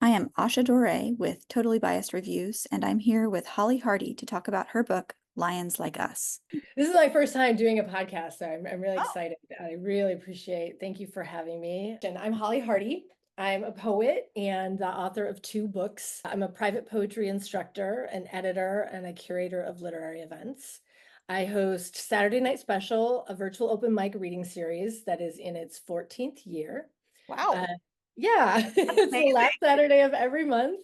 I am Asha Dore with Totally Biased Reviews, and I'm here with Hollie Hardy to talk about her book, Lions Like Us. This is my first time doing a podcast, so I'm really Oh, excited. I really appreciate. Thank you for having me. And I'm Hollie Hardy. I'm a poet and the author of 2 books. I'm a private poetry instructor, an editor, and a curator of literary events. I host Saturday Night Special, a virtual open mic reading series that is in its 14th year. Uh, wow. yeah, That's it's the amazing. last Saturday of every month.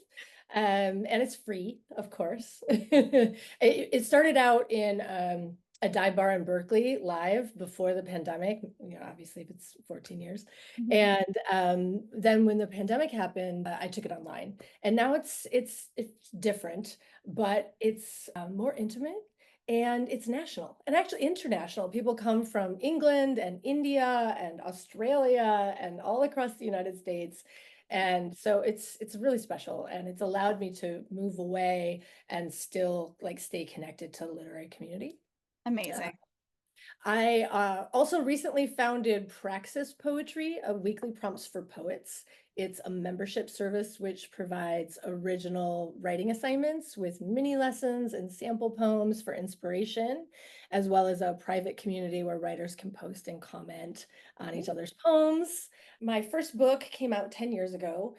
And it's free, of course. It started out in a dive bar in Berkeley live before the pandemic, obviously if it's 14 years. Mhm. And then when the pandemic happened, I took it online. And now it's different, but it's more intimate. And it's national and actually international. People come from England and India and Australia and all across the United States. And so it's really special, and it's allowed me to move away and still like stay connected to the literary community. Uh, Amazing. I also recently founded Praxis Poetry, a weekly prompts for poets. It's a membership service which provides original writing assignments with mini lessons and sample poems for inspiration, as well as a private community where writers can post and comment on each other's poems. My first book came out 10 years ago.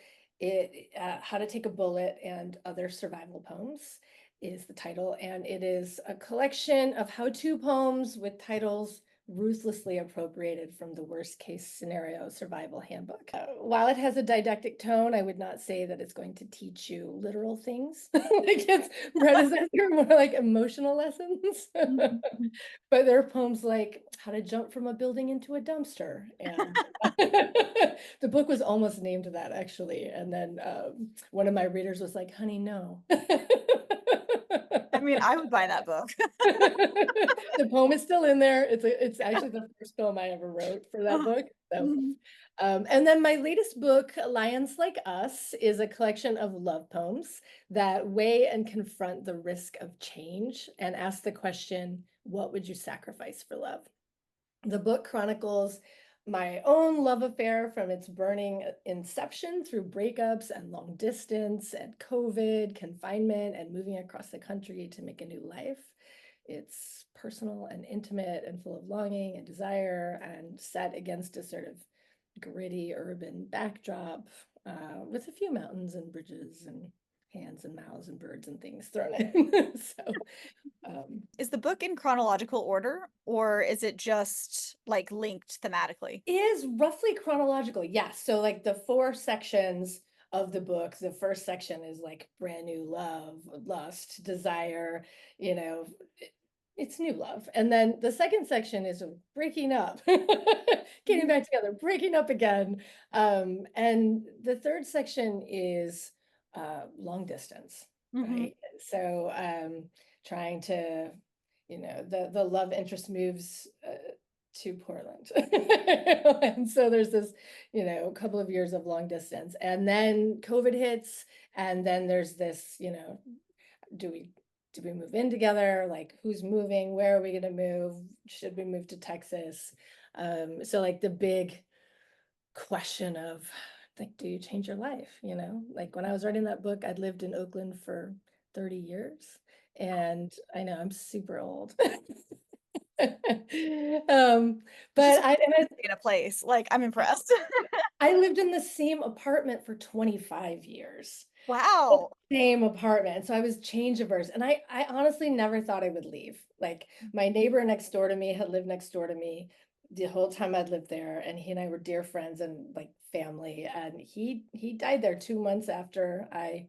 How to Take a Bullet and Other Survival Poems is the title, and it is a collection of how-to poems with titles ruthlessly appropriated from the worst case scenario survival handbook. While it has a didactic tone, I would not say that it's going to teach you literal things. Like its predecessor, more like emotional lessons. Mhm. But there are poems like How to Jump from a Building into a Dumpster. And the book was almost named that, actually. And then one of my readers was like, honey, no. I mean, I would buy that book. The poem is still in there. It's actually the first poem I ever wrote for that Oh, book. So, mhm. and then my latest book, Lions Like Us, is a collection of love poems that weigh and confront the risk of change and ask the question, what would you sacrifice for love? The book chronicles my own love affair from its burning inception through breakups and long distance and COVID, confinement, and moving across the country to make a new life. It's personal and intimate and full of longing and desire and set against a sort of gritty urban backdrop with a few mountains and bridges and hands and mouths and birds and things thrown in. So Is the book in chronological order, or is it just like linked thematically? is roughly chronological, yes. So like the 4 sections of the book, the first section is like brand new love, lust, desire, you know, it's new love. And then the second section is breaking up, getting Mhm. back together, breaking up again. And the third section is long distance, Mhm. right? So trying to, the love interest moves to Portland. And so there's this, couple of years of long distance. And then COVID hits, and then there's this, do we do we move in together? Like who's moving? Where are we gonna move? Should we move to Texas? So like the big question of like, do you change your life? Like when I was writing that book, I'd lived in Oakland for 30 years. And I know I'm super old. Um, It's just but I in a place. Like, I'm impressed. I lived in the same apartment for 25 years. Wow. Same apartment. So I was change averse. And I honestly never thought I would leave. Like my neighbor next door to me had lived next door to me the whole time I'd lived there. And he and I were dear friends and like family. And he died there 2 months after I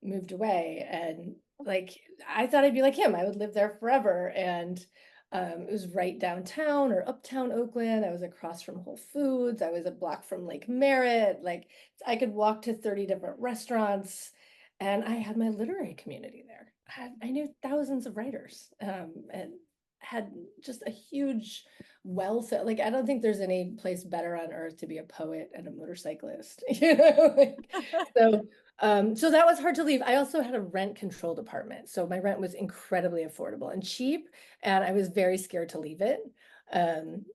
moved away. And like I thought I'd be like him. I would live there forever. And it was right downtown or uptown Oakland. I was across from Whole Foods. I was a block from Lake Merritt. Like I could walk to 30 different restaurants, and I had my literary community there. I knew thousands of writers, and had just a huge wealth. Like I don't think there's any place better on earth to be a poet and a motorcyclist. So that was hard to leave. I also had a rent controlled apartment, so my rent was incredibly affordable and cheap, and I was very scared to leave it. Um,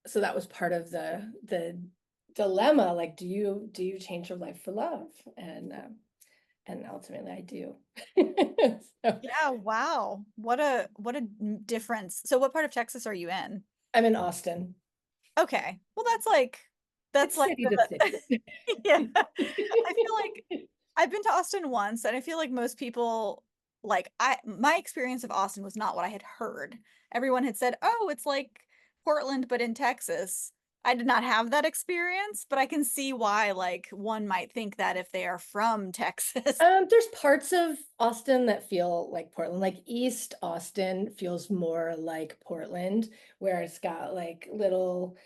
so that was part of the dilemma, like, do you change your life for love? And ultimately I do. So Yeah, wow. What a difference. So what part of Texas are you in? I'm in Austin. Okay. Well, that's It's like city to the city. yeah. I feel like I've been to Austin once, and I feel like most people, like, my experience of Austin was not what I had heard. Everyone had said, "Oh, it's like Portland but in Texas." I did not have that experience, but I can see why, like, one might think that if they are from Texas. There's parts of Austin that feel like Portland, like East Austin feels more like Portland, where it's got like little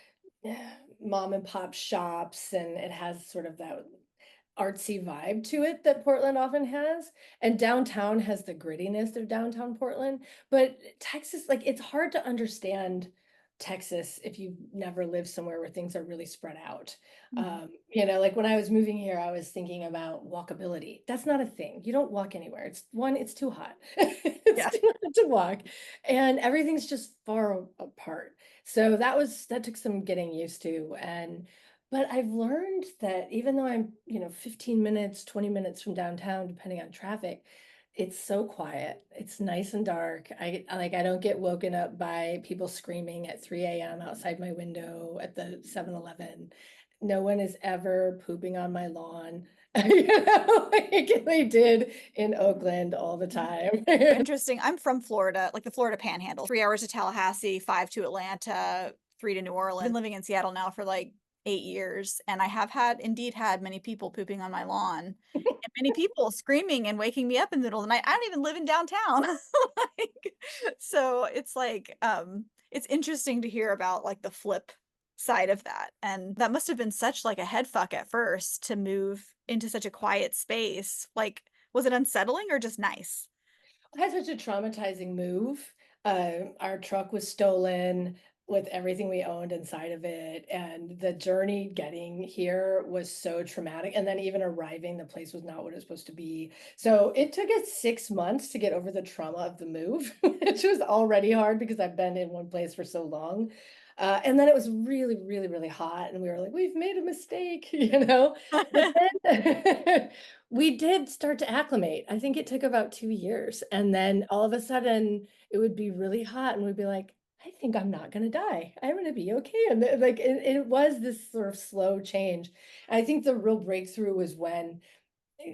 mom and pop shops and it has sort of that artsy vibe to it that Portland often has. And downtown has the grittiness of downtown Portland. But Texas, like it's hard to understand Texas if you've never lived somewhere where things are really spread out. Mhm. Like when I was moving here, I was thinking about walkability. That's not a thing. You don't walk anywhere. It's too hot. It's Yeah. too hot to walk. And everything's just far apart. So that took some getting used to. But I've learned that even though I'm, 15 minutes, 20 minutes from downtown, depending on traffic, it's so quiet. It's nice and dark. I don't get woken up by people screaming at 3 a.m. outside my window at the 7-Eleven. No one is ever pooping on my lawn. Like they did in Oakland all the time. Interesting. I'm from Florida, like the Florida Panhandle. 3 hours to Tallahassee, 5 to Atlanta, 3 to New Orleans. I've been living in Seattle now for like 8 years, and I have indeed had many people pooping on my lawn, and many people screaming and waking me up in the middle of the night. I don't even live in downtown. Like, so it's like, it's interesting to hear about like the flip side of that. And that must have been such like a head fuck at first to move into such a quiet space. Like, was it unsettling or just nice? I had such a traumatizing move. Our truck was stolen with everything we owned inside of it, and the journey getting here was so traumatic. And then even arriving, the place was not what it was supposed to be. So it took us 6 months to get over the trauma of the move, which was already hard because I've been in one place for so long. And then it was really, really, really hot, and we were like, "We've made a mistake," But then we did start to acclimate. I think it took about 2 years. And then all of a sudden it would be really hot and we'd be like, I think I'm not going to die. I'm going to be okay. And like it was this sort of slow change. And I think the real breakthrough was when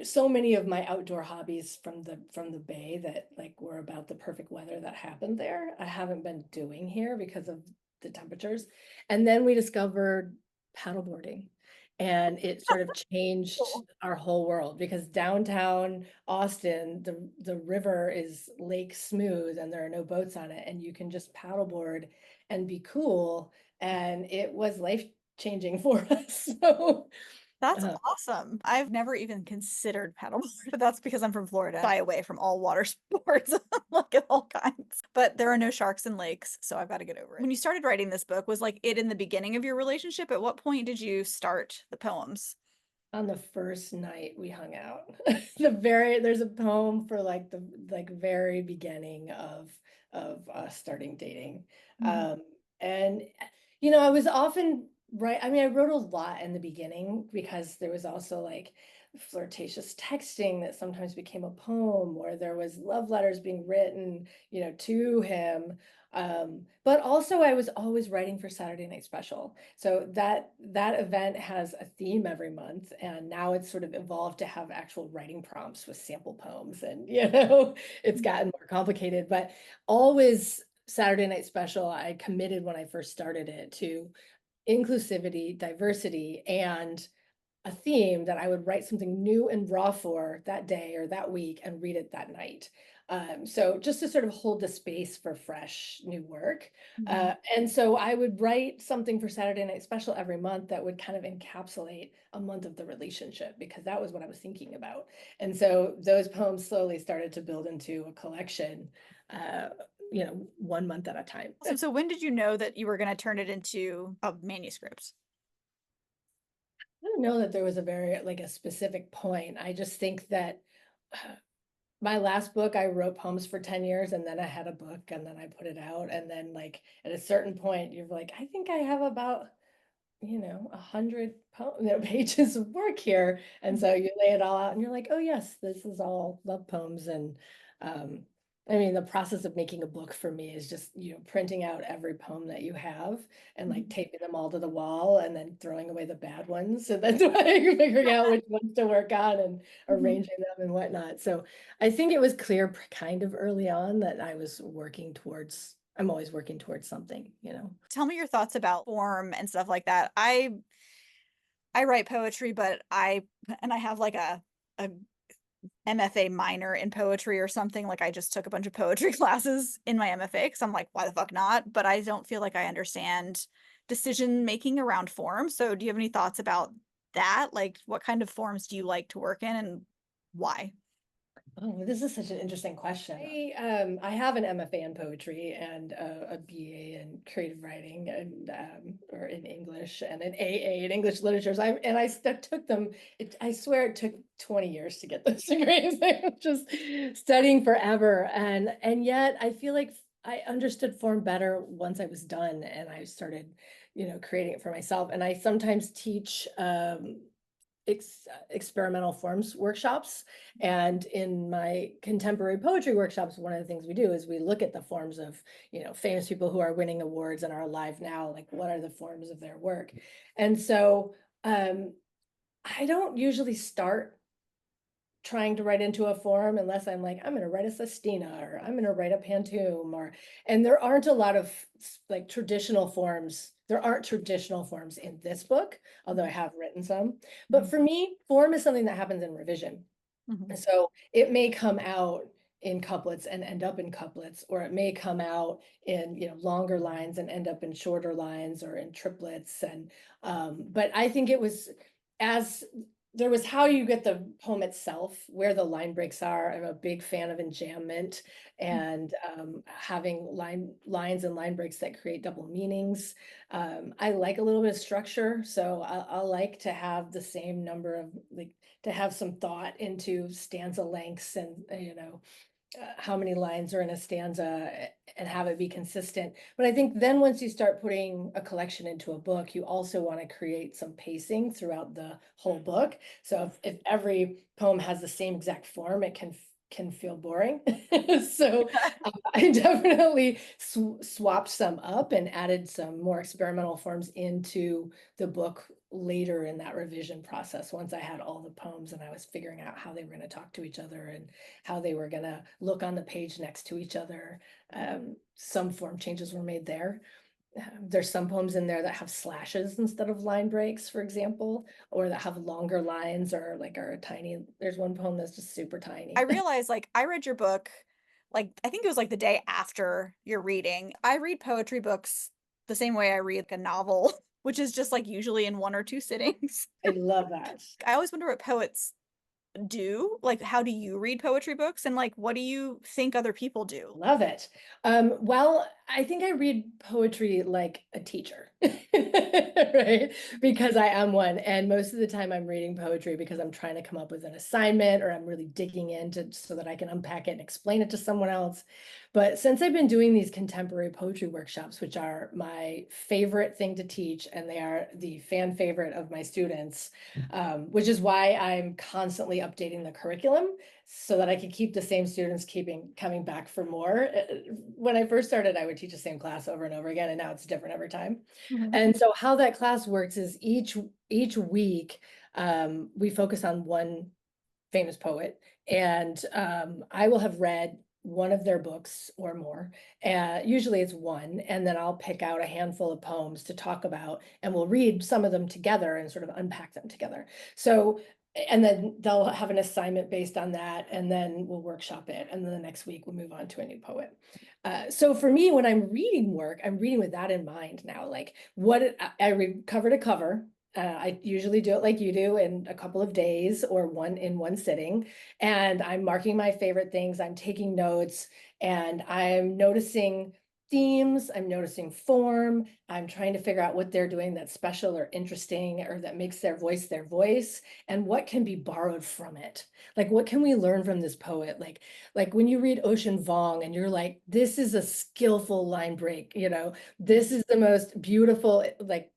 so many of my outdoor hobbies from the bay that like were about the perfect weather that happened there, I haven't been doing here because of the temperatures. And then we discovered paddleboarding. And it sort of changed Cool. our whole world because downtown Austin, the river is lake smooth and there are no boats on it, and you can just paddleboard and be cool. And it was life changing for us. So That's uh, awesome. I've never even considered paddleboard, but that's because I'm from Florida. Shy away from all water sports, like of all kinds. But there are no sharks in lakes, so I've got to get over it. When you started writing this book, was like it in the beginning of your relationship? At what point did you start the poems? on the first night we hung out. There's a poem for like the very beginning of us starting dating. Mhm. Um and I was often right. I mean, I wrote a lot in the beginning because there was also like flirtatious texting that sometimes became a poem, or there was love letters being written, to him. But also I was always writing for Saturday Night Special. So that event has a theme every month, and now it's sort of evolved to have actual writing prompts with sample poems, and it's gotten more complicated, but always Saturday Night Special, I committed when I first started it to inclusivity, diversity, and a theme that I would write something new and raw for that day or that week and read it that night. So just to sort of hold the space for fresh new work. Mhm. And so I would write something for Saturday Night Special every month that would kind of encapsulate a month of the relationship, because that was what I was thinking about. And so those poems slowly started to build into a collection, uh, 1 month at a time. Awesome. So when did you know that you were going to turn it into a manuscript? I don't know that there was a very like a specific point. I just think that my last book, I wrote poems for 10 years, and then I had a book and then I put it out. And then like at a certain point, you're like, I think I have about 100 pages of work here. And so you lay it all out and you're like, oh yes, this is all love poems. And I mean, the process of making a book for me is just, printing out every poem that you have and like taping them all to the wall and then throwing away the bad ones. So that's why you're figuring out which ones to work on and arranging them and whatnot. So I think it was clear kind of early on that I'm always working towards something. Tell me your thoughts about form and stuff like that. I write poetry, but I have like a MFA minor in poetry or something. Like I just took a bunch of poetry classes in my MFA because I'm like, why the fuck not? But I don't feel like I understand decision making around form. So do you have any thoughts about that? Like what kind of forms do you like to work in and why? Oh, this is such an interesting question. I have an MFA in poetry and a BA in creative writing and or in English and an AA in English literatures. Took them. I swear it took 20 years to get those degrees. I was just studying forever, and yet I feel like I understood form better once I was done and I started, creating it for myself. And I sometimes teach experimental forms workshops. And in my contemporary poetry workshops, one of the things we do is we look at the forms of, famous people who are winning awards and are alive now, like what are the forms of their work? And so I don't usually start trying to write into a form unless I'm like, I'm going to write a sestina or I'm going to write a pantoum and there aren't a lot of like traditional forms. There aren't traditional forms in this book, although I have written some. But for me, form is something that happens in revision. And so it may come out in couplets and end up in couplets, or it may come out in, longer lines and end up in shorter lines or in triplets. And but I think it was as there was how you get the poem itself, where the line breaks are. I'm a big fan of enjambment and having lines and line breaks that create double meanings. I like a little bit of structure, so I like to have the same number of to have some thought into stanza lengths and how many lines are in a stanza and have it be consistent. But I think then once you start putting a collection into a book, you also want to create some pacing throughout the whole book. So if every poem has the same exact form, it can feel boring. So I definitely swapped some up and added some more experimental forms into the book later in that revision process, once I had all the poems and I was figuring out how they were going to talk to each other and how they were going to look on the page next to each other. Some form changes were made there. There's some poems in there that have slashes instead of line breaks, for example, or that have longer lines or like are tiny. There's one poem that's just super tiny. I realized like I read your book like I think it was like the day after your reading. I read poetry books the same way I read like a novel, which is just like usually in one or two sittings. I love that. I always wonder what poets do. Like, how do you read poetry books? And like, what do you think other people do? Love it. Well, I think I read poetry like a teacher, right? Because I am one. And most of the time I'm reading poetry because I'm trying to come up with an assignment or I'm really digging into so that I can unpack it and explain it to someone else. But since I've been doing these contemporary poetry workshops, which are my favorite thing to teach, and they are the fan favorite of my students, which is why I'm constantly updating the curriculum so that I could keep the same students coming back for more. When I first started, I would teach the same class over and over again, and now it's different every time. And so how that class works is each week we focus on one famous poet, and I will have read one of their books or more. Usually it's one, and then I'll pick out a handful of poems to talk about, and we'll read some of them together and sort of unpack them together. So, and then they'll have an assignment based on that, and then we'll workshop it. And then the next week we'll move on to a new poet. So for me, when I'm reading work, I'm reading with that in mind now, like I read cover to cover. I usually do it like you do in a couple of days or in one sitting. And I'm marking my favorite things. I'm taking notes and I'm noticing themes. I'm noticing form. I'm trying to figure out what they're doing that's special or interesting or that makes their voice and what can be borrowed from it. Like, what can we learn from this poet? Like when you read Ocean Vuong and you're like, this is a skillful line break, this is the most beautiful, like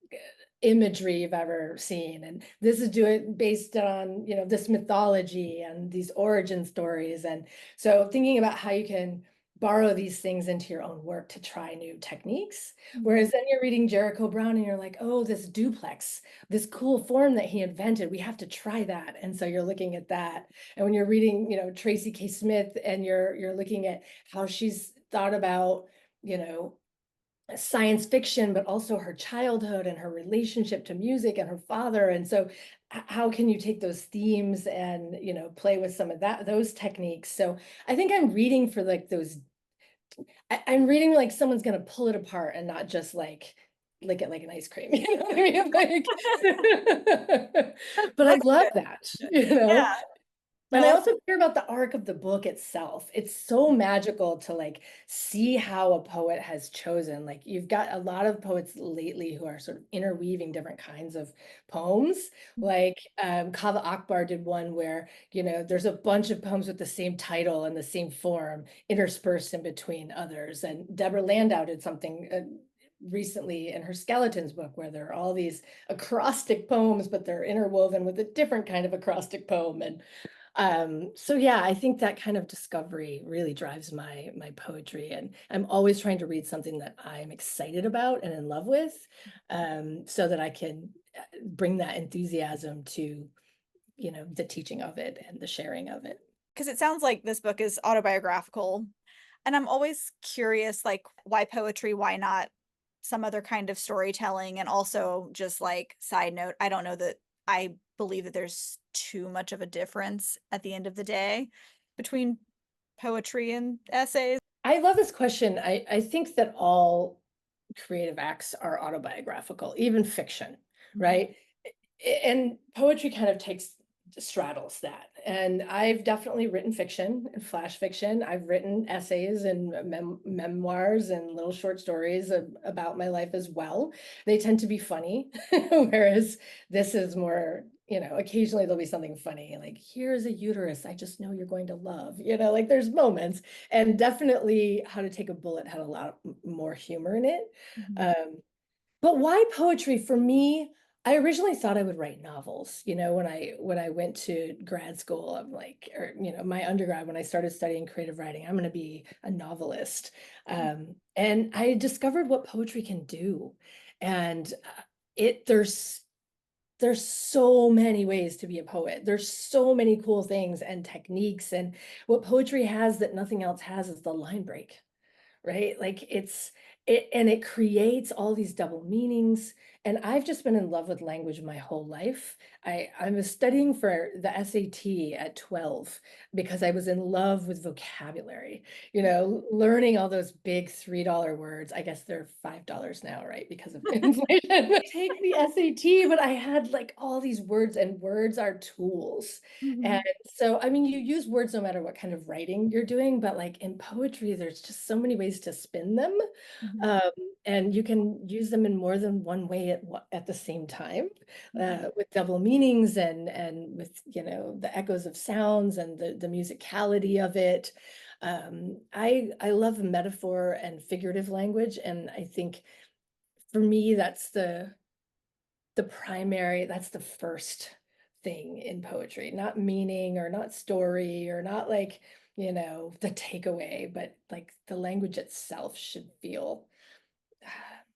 imagery you've ever seen. And this is doing based on, you know, this mythology and these origin stories. And so thinking about how you can borrow these things into your own work to try new techniques. Whereas then you're reading Jericho Brown and you're like, oh, this duplex, this cool form that he invented, we have to try that. And so you're looking at that. And when you're reading, you know, Tracy K. Smith and you're looking at how she's thought about, you know, science fiction, but also her childhood and her relationship to music and her father. And so how can you take those themes and, you know, play with some of those techniques? So I think I'm reading for like those, I'm reading like someone's going to pull it apart and not just like lick it like an ice cream. You know what I mean? Like, but I That's love good. that, you know? Yeah. And No, I that's also care about the arc of the book itself. It's so magical to like see how a poet has chosen. Like you've got a lot of poets lately who are sort of interweaving different kinds of poems. Like Kaveh Akbar did one where, you know, there's a bunch of poems with the same title and the same form interspersed in between others. And Deborah Landau did something recently in her Skeletons book where there are all these acrostic poems, but they're interwoven with a different kind of acrostic poem. And so yeah, I think that kind of discovery really drives my poetry, and I'm always trying to read something that I'm excited about and in love with, so that I can bring that enthusiasm to, you know, the teaching of it and the sharing of it. because it sounds like this book is autobiographical. And I'm always curious, like, why poetry? Why not some other kind of storytelling? And also, just like, side note, I don't know that I believe that there's too much of a difference at the end of the day between poetry and essays. I love this question. I think that all creative acts are autobiographical, even fiction, right? And poetry kind of straddles that. And I've definitely written fiction and flash fiction. I've written essays and memoirs and little short stories about my life as well. They tend to be funny, whereas this is more, you know, occasionally there'll be something funny, like here's a uterus I just know you're going to love, you know, like there's moments. And definitely How to Take a Bullet had a lot more humor in it. But why poetry? For me, I originally thought I would write novels. You know, when I went to grad school, I'm like, or you know, my undergrad, when I started studying creative writing, I'm going to be a novelist. And I discovered what poetry can do, and it there's so many ways to be a poet. There's so many cool things and techniques, and what poetry has that nothing else has is the line break, right? Like it creates all these double meanings. And I've just been in love with language my whole life. I was studying for the SAT at 12 because I was in love with vocabulary, you know, learning all those big $3 words. I guess they're $5 now, right? Because of inflation. Take the SAT, but I had like all these words, and words are tools. And so, I mean, you use words no matter what kind of writing you're doing, but like in poetry, there's just so many ways to spin them. Um, and you can use them in more than one way at the same time, with double meanings and with, you know, the echoes of sounds and the musicality of it. I love metaphor and figurative language, and I think for me that's that's the first thing in poetry, not meaning or not story or not like, you know, the takeaway, but like the language itself should feel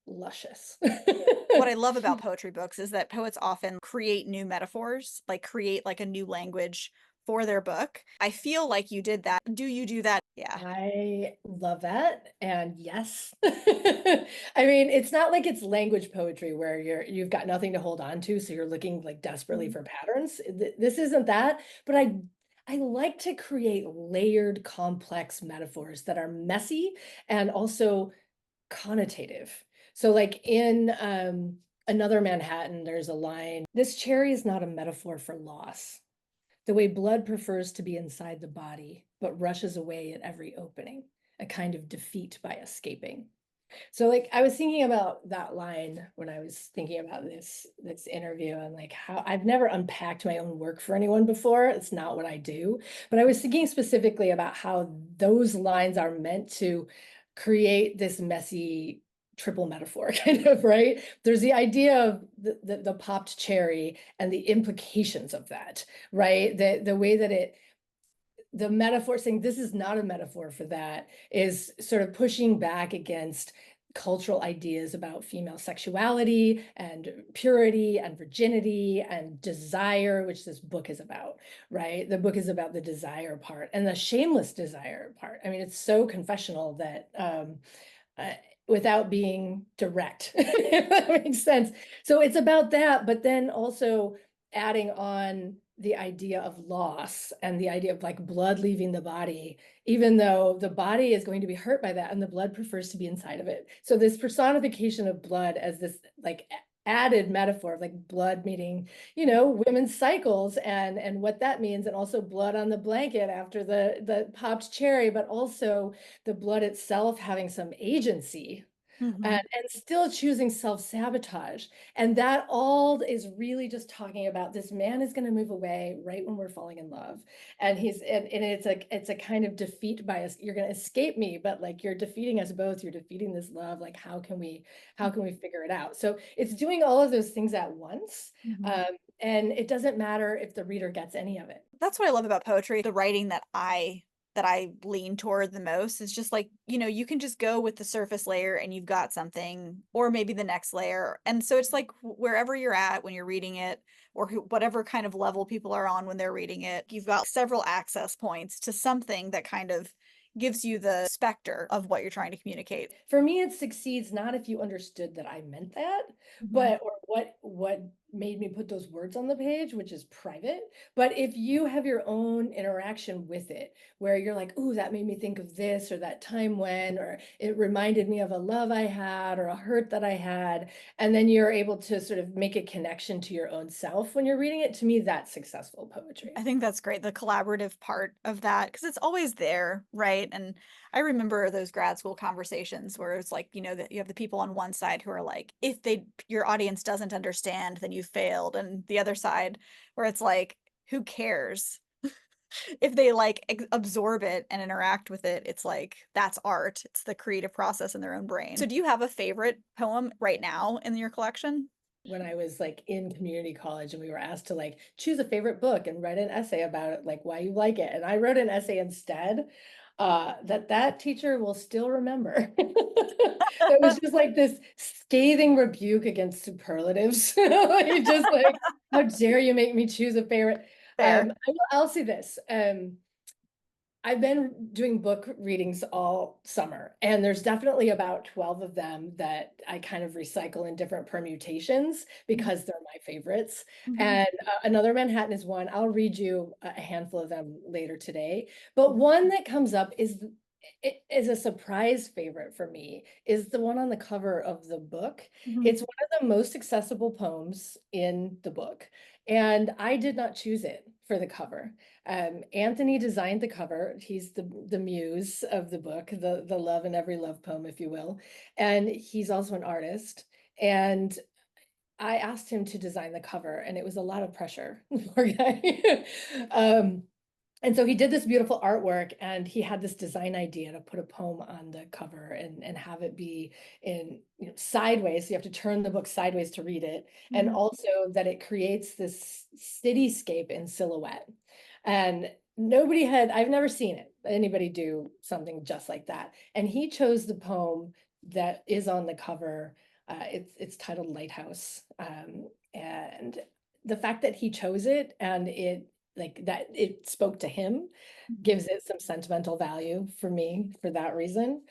luscious. What I love about poetry books is that poets often create new metaphors, like create like a new language for their book. I feel like you did that. Do you do that? Yeah. I love that. And yes, I mean, it's not like it's language poetry where you've got nothing to hold on to, so you're looking like desperately for patterns. This isn't that, but I like to create layered, complex metaphors that are messy and also connotative. So like in Another Manhattan, there's a line, "This cherry is not a metaphor for loss. The way blood prefers to be inside the body, but rushes away at every opening, a kind of defeat by escaping." So like I was thinking about that line when I was thinking about this interview, and like how I've never unpacked my own work for anyone before. It's not what I do. But I was thinking specifically about how those lines are meant to create this messy triple metaphor kind of, right? There's the idea of the popped cherry and the implications of that, right? The way that the metaphor, saying this is not a metaphor for that, is sort of pushing back against cultural ideas about female sexuality and purity and virginity and desire, which this book is about, right? The book is about the desire part and the shameless desire part. I mean, it's so confessional that uh, without being direct, if that makes sense. So it's about that, but then also adding on the idea of loss and the idea of like blood leaving the body, even though the body is going to be hurt by that and the blood prefers to be inside of it. So this personification of blood as this like added metaphor of like blood meaning, you know, women's cycles and what that means, and also blood on the blanket after the popped cherry, but also the blood itself having some agency. And still choosing self-sabotage. And that all is really just talking about this man is going to move away right when we're falling in love. And it's a kind of defeat by us. You're going to escape me, but like you're defeating us both. You're defeating this love. Like, how can we figure it out? So it's doing all of those things at once. And it doesn't matter if the reader gets any of it. That's what I love about poetry. The writing that I lean toward the most is just like, you know, you can just go with the surface layer and you've got something, or maybe the next layer. And so it's like wherever you're at when you're reading it, or whatever kind of level people are on when they're reading it, you've got several access points to something that kind of gives you the specter of what you're trying to communicate. For me, it succeeds not if you understood that I meant that, but or what made me put those words on the page, which is private. But if you have your own interaction with it, where you're like, "Ooh, that made me think of this," or "that time when," or "it reminded me of a love I had," or "a hurt that I had," and then you're able to sort of make a connection to your own self when you're reading it, to me, that's successful poetry. I think that's great, the collaborative part of that, because it's always there, right? And I remember those grad school conversations where it's like, you know, that you have the people on one side who are like, if your audience doesn't understand, then you failed. And the other side where it's like, who cares? If they like absorb it and interact with it, it's like, that's art. It's the creative process in their own brain. So do you have a favorite poem right now in your collection? When I was like in community college and we were asked to like choose a favorite book and write an essay about it, like why you like it. And I wrote an essay instead that teacher will still remember. It was just like this scathing rebuke against superlatives. Like, just like, how dare you make me choose a favorite? I'll say this. I've been doing book readings all summer, and there's definitely about 12 of them that I kind of recycle in different permutations because they're my favorites. And Another Manhattan is one. I'll read you a handful of them later today. But one that comes up is a surprise favorite for me, is the one on the cover of the book. It's one of the most accessible poems in the book, and I did not choose it for the cover. Anthony designed the cover. He's the muse of the book, the love in every love poem, if you will. And he's also an artist. And I asked him to design the cover, and it was a lot of pressure. Poor guy. And so he did this beautiful artwork, and he had this design idea to put a poem on the cover and have it be in, you know, sideways. So you have to turn the book sideways to read it. And also that it creates this cityscape in silhouette. And I've never seen anybody do something just like that. And he chose the poem that is on the cover. It's titled Lighthouse. And the fact that he chose it and it spoke to him gives it some sentimental value for me for that reason.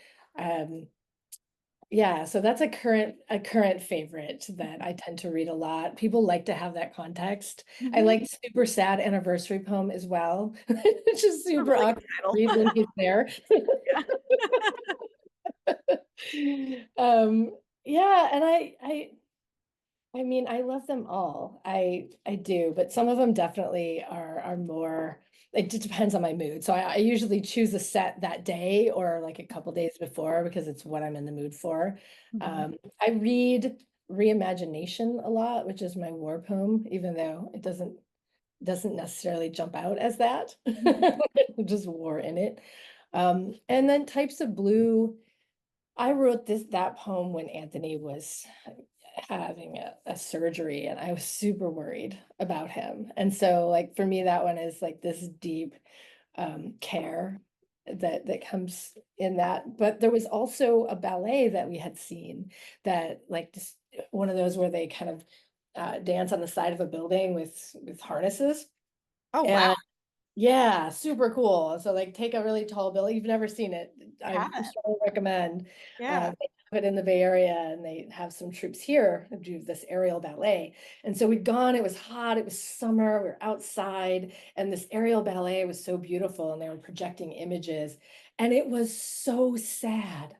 Yeah, so that's a current favorite that I tend to read a lot. People like to have that context. I like Super Sad Anniversary Poem as well. It's just super Really awkward to read when he's there. Yeah, and I mean, I love them all. I do, but some of them definitely are more, it just depends on my mood. So I usually choose a set that day or like a couple days before because it's what I'm in the mood for. I read Reimagination a lot, which is my war poem, even though it doesn't necessarily jump out as that. Just war in it. And then Types of Blue, I wrote that poem when Anthony was having a surgery, and I was super worried about him. And so like for me, that one is like this deep care that comes in that. But there was also a ballet that we had seen that like just one of those where they kind of dance on the side of a building with harnesses. Oh, wow. And yeah, super cool. So like take a really tall building. You've never seen it. I I haven't. strongly recommend. Yeah. They have it in the Bay Area, and they have some troops here that do this aerial ballet. And so we'd gone, it was hot, it was summer, we were outside, and this aerial ballet was so beautiful, and they were projecting images, and it was so sad.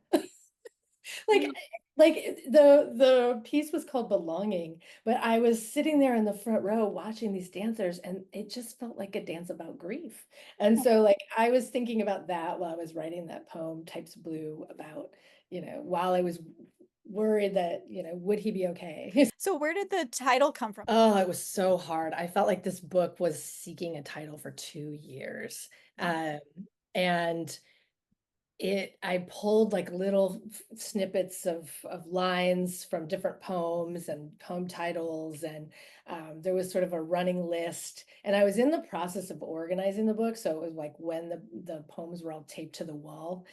Like the piece was called Belonging, but I was sitting there in the front row watching these dancers, and it just felt like a dance about grief. And so like I was thinking about that while I was writing that poem, Types Blue, about, while I was worried that, would he be okay? So where did the title come from? Oh, it was so hard. I felt like this book was seeking a title for 2 years. And I pulled like little snippets of lines from different poems and poem titles, and there was sort of a running list, and I was in the process of organizing the book, so it was like when the poems were all taped to the wall,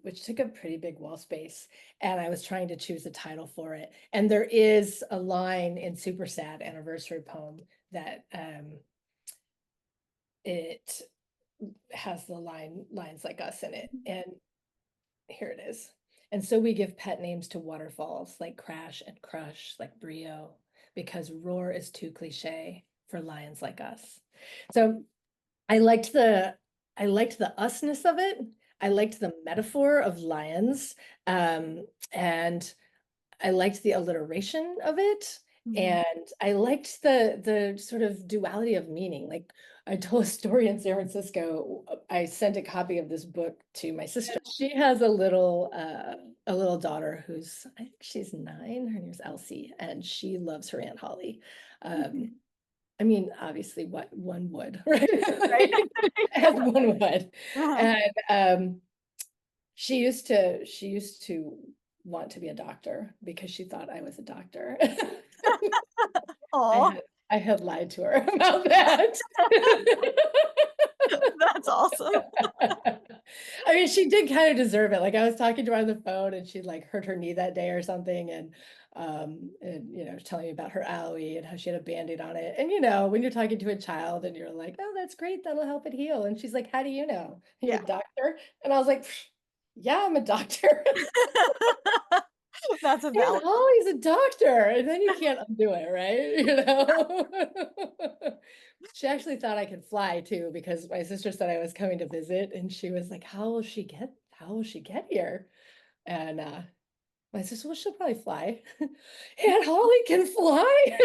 which took a pretty big wall space, and I was trying to choose a title for it. And there is a line in Super Sad Anniversary Poem that it has the lines like us in it. And here it is. And so we give pet names to waterfalls like Crash and Crush, like Brio, because roar is too cliche for lions like us. So I liked the usness of it. I liked the metaphor of lions. And I liked the alliteration of it. And I liked the sort of duality of meaning. Like I told a story in San Francisco, I sent a copy of this book to my sister. She has a little daughter who's, I think she's 9, her name's Elsie, and she loves her Aunt Hollie. I mean, obviously what one would, right? Right. As one would. Uh-huh. And she used to want to be a doctor because she thought I was a doctor. Oh, I had lied to her about that. that's awesome. I mean, she did kind of deserve it. Like I was talking to her on the phone, and she'd like hurt her knee that day or something, and telling me about her owie and how she had a Band-Aid on it. And when you're talking to a child and you're like, oh, that's great, that'll help it heal. And she's like, how do you know? You're a doctor? And I was like, yeah, I'm a doctor. That's a And valid. Hollie's a doctor, and then you can't undo it, right? She actually thought I could fly too, because my sister said I was coming to visit, and she was like, how will she get here? And my sister, well, she'll probably fly. And Hollie can fly,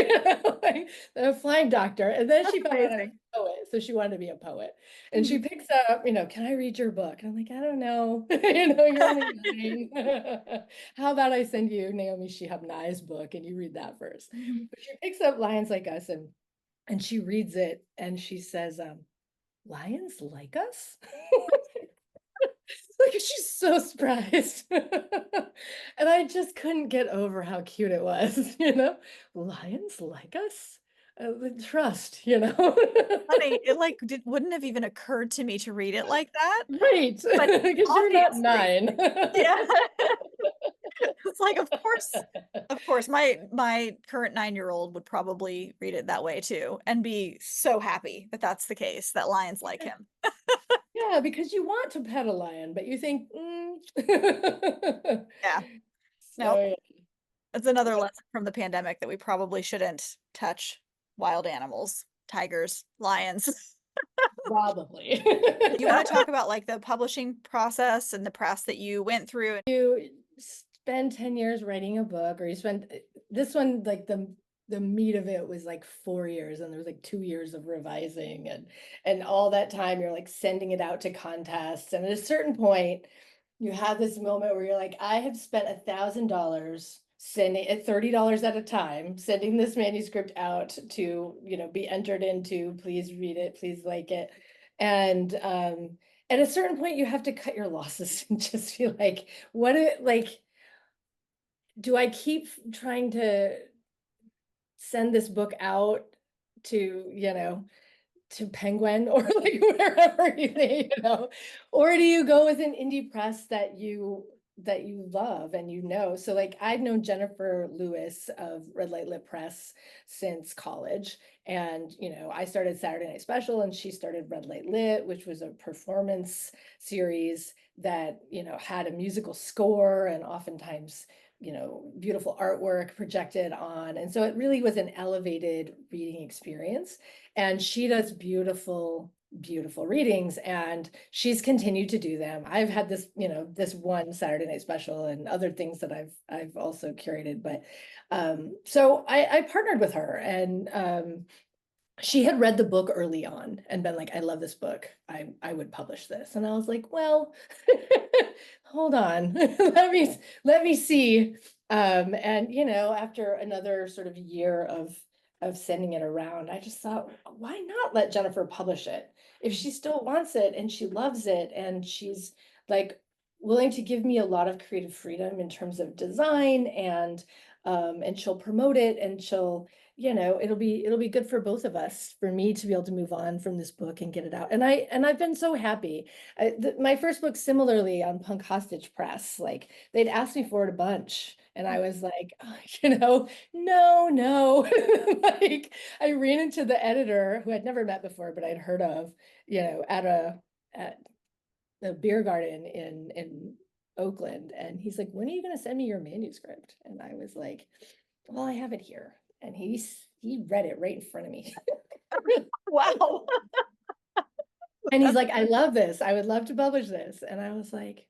like the flying doctor. And then she found out I was Amazing. a poet, so she wanted to be a poet. And she picks up, can I read your book? And I'm like, I don't know, you're only 9. How about I send you Naomi Shihab Nye's book and you read that first? But she picks up Lions Like Us, and she reads it, and she says, lions like us? Like she's so surprised. And I just couldn't get over how cute it was, lions like us. Trust. Funny, it like wouldn't have even occurred to me to read it like that, Right, but because you're not obviously, 9. yeah. It's like, of course, my current 9-year-old would probably read it that way too, and be so happy that that's the case, that lions like him. Yeah, because you want to pet a lion, but you think, Yeah. No, So it's another lesson from the pandemic that we probably shouldn't touch wild animals, tigers, lions. probably. You want to talk about like the publishing process and the press that you went through? You spend 10 years writing a book, or you spend this one, like the meat of it was like 4 years, and there was like 2 years of revising, and all that time you're like sending it out to contests. And at a certain point you have this moment where you're like, I have spent $1,000 sending at $30 at a time, sending this manuscript out to, be entered into, please read it, please like it. And at a certain point you have to cut your losses and just be like, what it like, do I keep trying to send this book out to, to Penguin or like wherever or do you go with an indie press that you love and so like I've known Jennifer Lewis of Red Light Lit Press since college, and I started Saturday Night Special and she started Red Light Lit, which was a performance series that had a musical score and oftentimes beautiful artwork projected on, and so it really was an elevated reading experience. And she does beautiful readings, and she's continued to do them. I've had this this one Saturday Night Special and other things that I've also curated, but so I partnered with her, and she had read the book early on and been like, I love this book, I would publish this. And I was like, well, hold on, let me see. And after another sort of year of sending it around, I just thought, why not let Jennifer publish it? If she still wants it and she loves it and she's like willing to give me a lot of creative freedom in terms of design, and she'll promote it, and she'll, it'll be good for both of us, for me to be able to move on from this book and get it out. And I've been so happy. My first book, similarly, on Punk Hostage Press, like they'd asked me for it a bunch. And I was like, no. Like I ran into the editor, who I'd never met before, but I'd heard of, at the beer garden in Oakland. And he's like, when are you going to send me your manuscript? And I was like, well, I have it here. And he read it right in front of me. Wow. And he's like, I love this. I would love to publish this. And I was like,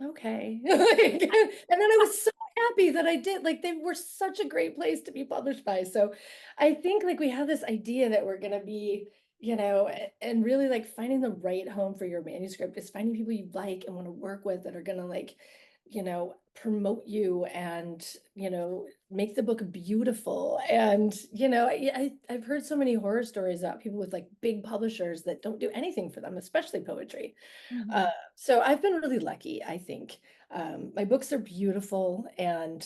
okay. And then I was so happy that I did. Like, they were such a great place to be published by. So I think like we have this idea that we're going to be, and really like finding the right home for your manuscript is finding people you like and want to work with, that are going to like, promote you and, make the book beautiful. And, I've heard so many horror stories about people with like big publishers that don't do anything for them, especially poetry. Mhm. So I've been really lucky, I think. My books are beautiful, and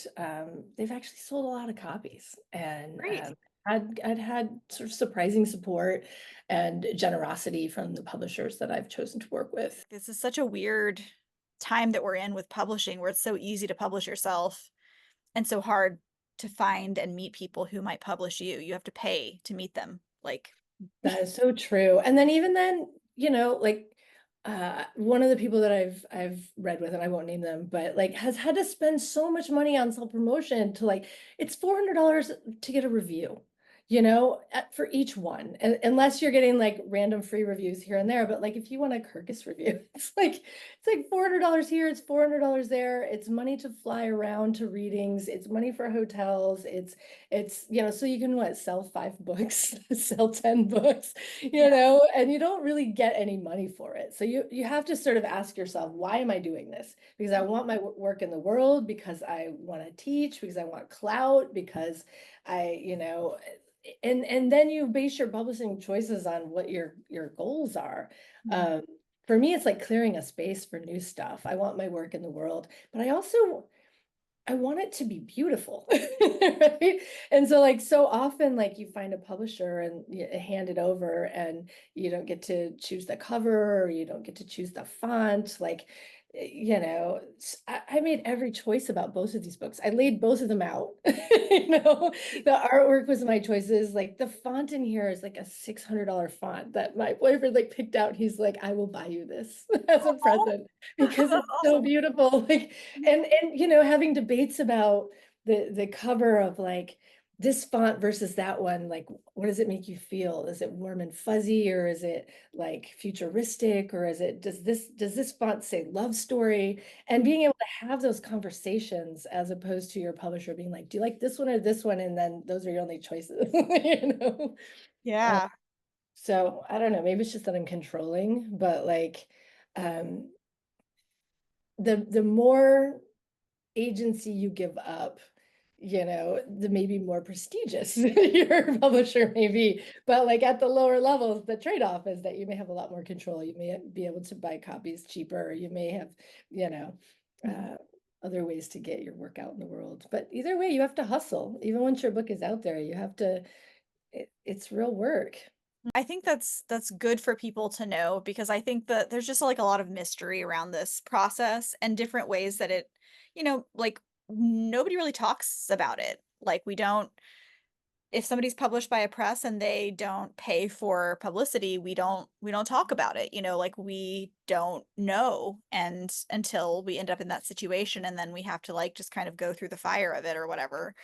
they've actually sold a lot of copies, and Great. I'd had sort of surprising support and generosity from the publishers that I've chosen to work with. This is such a weird time that we're in with publishing, where it's so easy to publish yourself and so hard to find and meet people who might publish you. You have to pay to meet them. Like, That is so true. And then even then, like one of the people that I've read with, and I won't name them, but like has had to spend so much money on self-promotion to like, it's $400 to get a review, for each one. And unless you're getting like random free reviews here and there, but like if you want a Kirkus review, it's like $400 here, it's $400 there. It's money to fly around to readings, it's money for hotels, it's so you can sell 5 books, sell 10 books, and you don't really get any money for it. So you have to sort of ask yourself, why am I doing this? Because I want my work in the world, because I want to teach, because I want clout, because and then you base your publishing choices on what your goals are. Mhm. For me, it's like clearing a space for new stuff. I want my work in the world, but I want it to be beautiful, right? And so like so often like you find a publisher and you hand it over and you don't get to choose the cover, or you don't get to choose the font. Like, I made every choice about both of these books. I laid both of them out. The artwork was my choices. Like the font in here is like a $600 font that my boyfriend like picked out. He's like, I will buy you this as a present because it's so Awesome. beautiful. Like, and having debates about the cover of like this font versus that one, like what does it make you feel? Is it warm and fuzzy, or is it like futuristic, or does this font say love story? And being able to have those conversations, as opposed to your publisher being like, do you like this one or this one, and then those are your only choices. Uh, Yeah. so I don't know, maybe it's just that I'm controlling, but like um the more agency you give up, the maybe more prestigious your publisher may be, but like at the lower levels, the trade-off is that you may have a lot more control. You may be able to buy copies cheaper. You may have, other ways to get your work out in the world. But either way, you have to hustle. Even once your book is out there, you have to, it's real work. I think that's good for people to know, because I think that there's just like a lot of mystery around this process and different ways that it, like nobody really talks about it. Like we don't, if somebody's published by a press and they don't pay for publicity, we don't talk about it, like we don't know, and until we end up in that situation, and then we have to like just kind of go through the fire of it or whatever.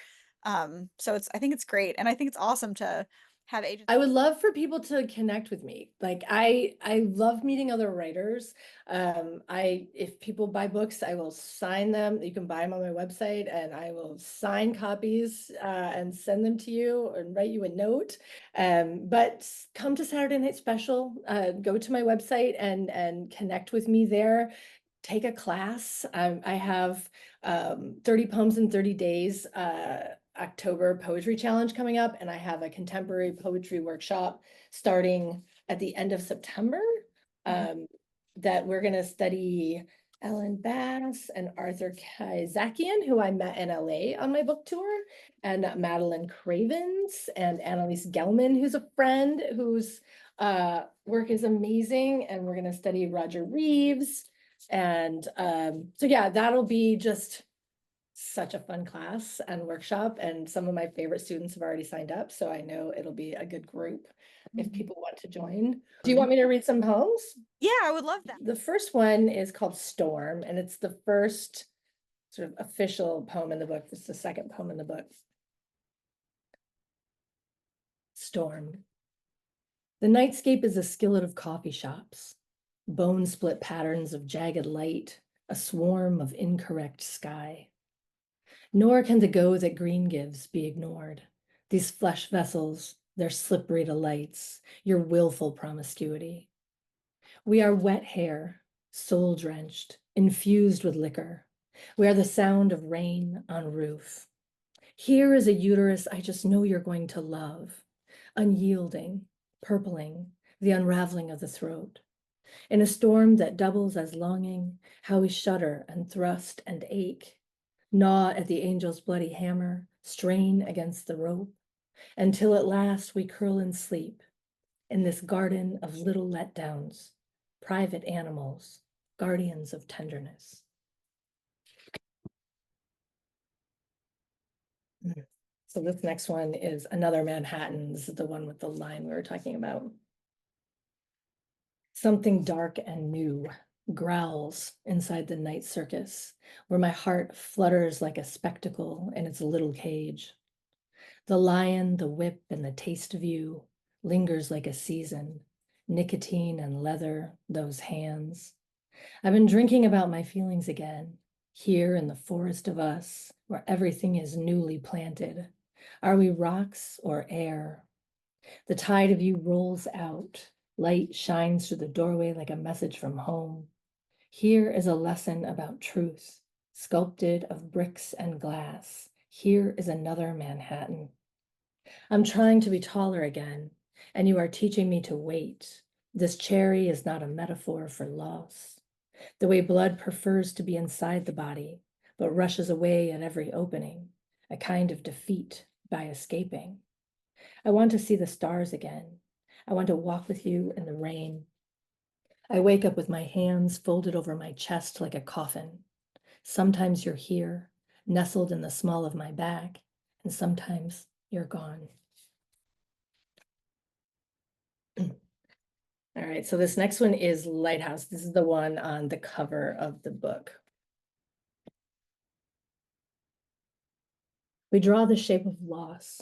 So I think it's great, and I think it's awesome to have agents. I would love for people to connect with me. Like I love meeting other writers. If people buy books, I will sign them. You can buy them on my website, and I will sign copies and send them to you and write you a note. But come to Saturday Night Special. Go to my website and connect with me there. Take a class. I have 30 poems in 30 days. October poetry challenge coming up, and I have a contemporary poetry workshop starting at the end of September that we're going to study Ellen Bass and Arthur Kaizakian, who I met in LA on my book tour, and Madeline Cravens and Annalise Gelman, who's a friend whose work is amazing, and we're going to study Roger Reeves. And so yeah, that'll be just such a fun class and workshop, and some of my favorite students have already signed up, so I know it'll be a good group if people want to join. Do you want me to read some poems? Yeah, I would love that. The first one is called Storm, and it's the first sort of official poem in the book. It's the second poem in the book. Storm. The nightscape is a skillet of coffee shops, bone split patterns of jagged light, a swarm of incorrect sky. Nor can the go that green gives be ignored. These flesh vessels, their slippery delights, your willful promiscuity. We are wet hair, soul-drenched, infused with liquor. We are the sound of rain on roof. Here is a uterus I just know you're going to love, unyielding, purpling, the unraveling of the throat. In a storm that doubles as longing, how we shudder and thrust and ache, gnaw at the angel's bloody hammer, strain against the rope, until at last we curl in sleep in this garden of little letdowns, private animals, guardians of tenderness. So this next one is Another Manhattan. This is the one with the line we were talking about. Something dark and new growls inside the night circus, where my heart flutters like a spectacle in its little cage. The lion, the whip, and the taste of you lingers like a season, nicotine and leather, those hands. I've been drinking about my feelings again, here in the forest of us, where everything is newly planted. Are we rocks or air? The tide of you rolls out. Light shines through the doorway like a message from home. Here is a lesson about truth, sculpted of bricks and glass. Here is another Manhattan. I'm trying to be taller again, and you are teaching me to wait. This cherry is not a metaphor for loss. The way blood prefers to be inside the body, but rushes away at every opening, a kind of defeat by escaping. I want to see the stars again. I want to walk with you in the rain. I wake up with my hands folded over my chest like a coffin. Sometimes you're here, nestled in the small of my back, and sometimes you're gone. All right, so this next one is Lighthouse. This is the one on the cover of the book. We draw the shape of loss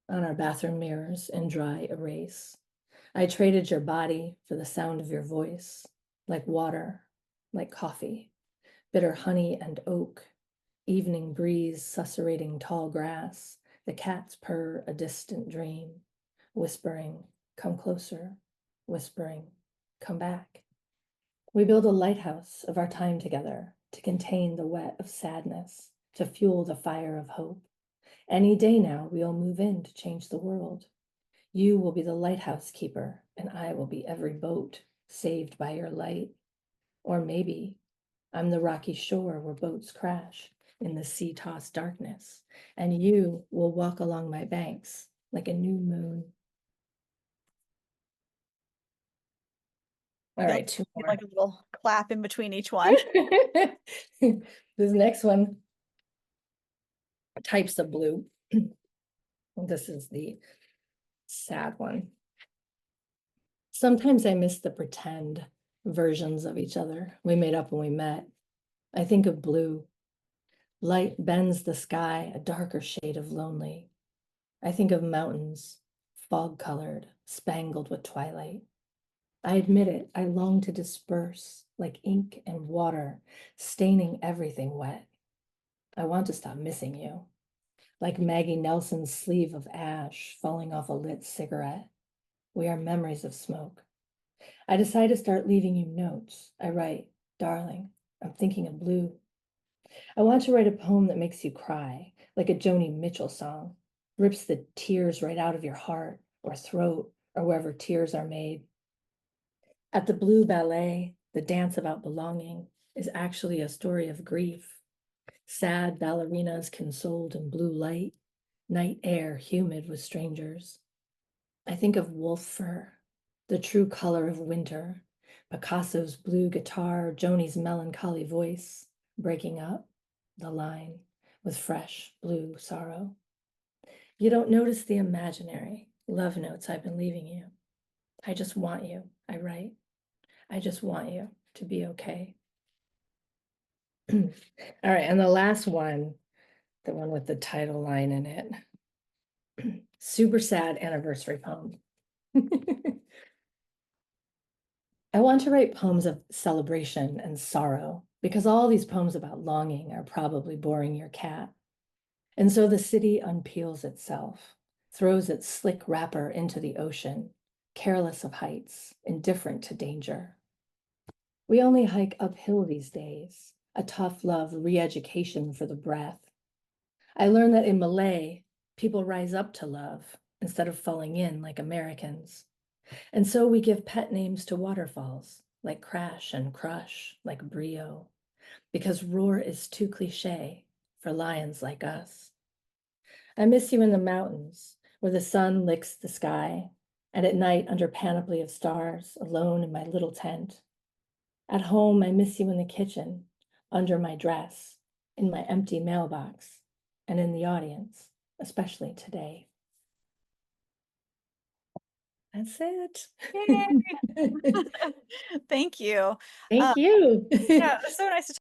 on our bathroom mirrors in dry erase. I traded your body for the sound of your voice, like water, like coffee, bitter honey and oak, evening breeze susurrating tall grass, the cats purr a distant dream, whispering, come closer, whispering, come back. We build a lighthouse of our time together to contain the wet of sadness, to fuel the fire of hope. Any day now, we'll move in to change the world. You will be the lighthouse keeper, and I will be every boat saved by your light. Or maybe I'm the rocky shore where boats crash in the sea-tossed darkness, and you will walk along my banks like a new moon. All right, two more. Like a little clap in between each one. This next one, types of blue. This is the sad one. Sometimes I miss the pretend versions of each other we made up when we met. I think of blue. Light bends the sky, a darker shade of lonely. I think of mountains, fog-colored, spangled with twilight. I admit it, I long to disperse like ink and water, staining everything wet. I want to stop missing you, like Maggie Nelson's sleeve of ash falling off a lit cigarette. We are memories of smoke. I decide to start leaving you notes. I write, darling, I'm thinking of blue. I want to write a poem that makes you cry, like a Joni Mitchell song, rips the tears right out of your heart or throat or wherever tears are made. At the Blue Ballet, the dance about belonging is actually a story of grief. Sad ballerinas consoled in blue light, night air humid with strangers. I think of wolf fur, the true color of winter, Picasso's blue guitar, Joni's melancholy voice, breaking up the line with fresh blue sorrow. You don't notice the imaginary love notes I've been leaving you. I just want you, I write. I just want you to be okay. All right, and the last one, the one with the title line in it. Super sad anniversary poem. I want to write poems of celebration and sorrow because all these poems about longing are probably boring your cat. And so the city unpeels itself, throws its slick wrapper into the ocean, careless of heights, indifferent to danger. We only hike uphill these days, a tough love re-education for the breath. I learned that in Malay, people rise up to love instead of falling in like Americans. And so we give pet names to waterfalls, like Crash and Crush, like Brio, because roar is too cliche for lions like us. I miss you in the mountains, where the sun licks the sky, and at night under panoply of stars, alone in my little tent. At home, I miss you in the kitchen, under my dress, in my empty mailbox, and in the audience, especially today. That's it. Thank you. Thank you. Yeah, it's so nice to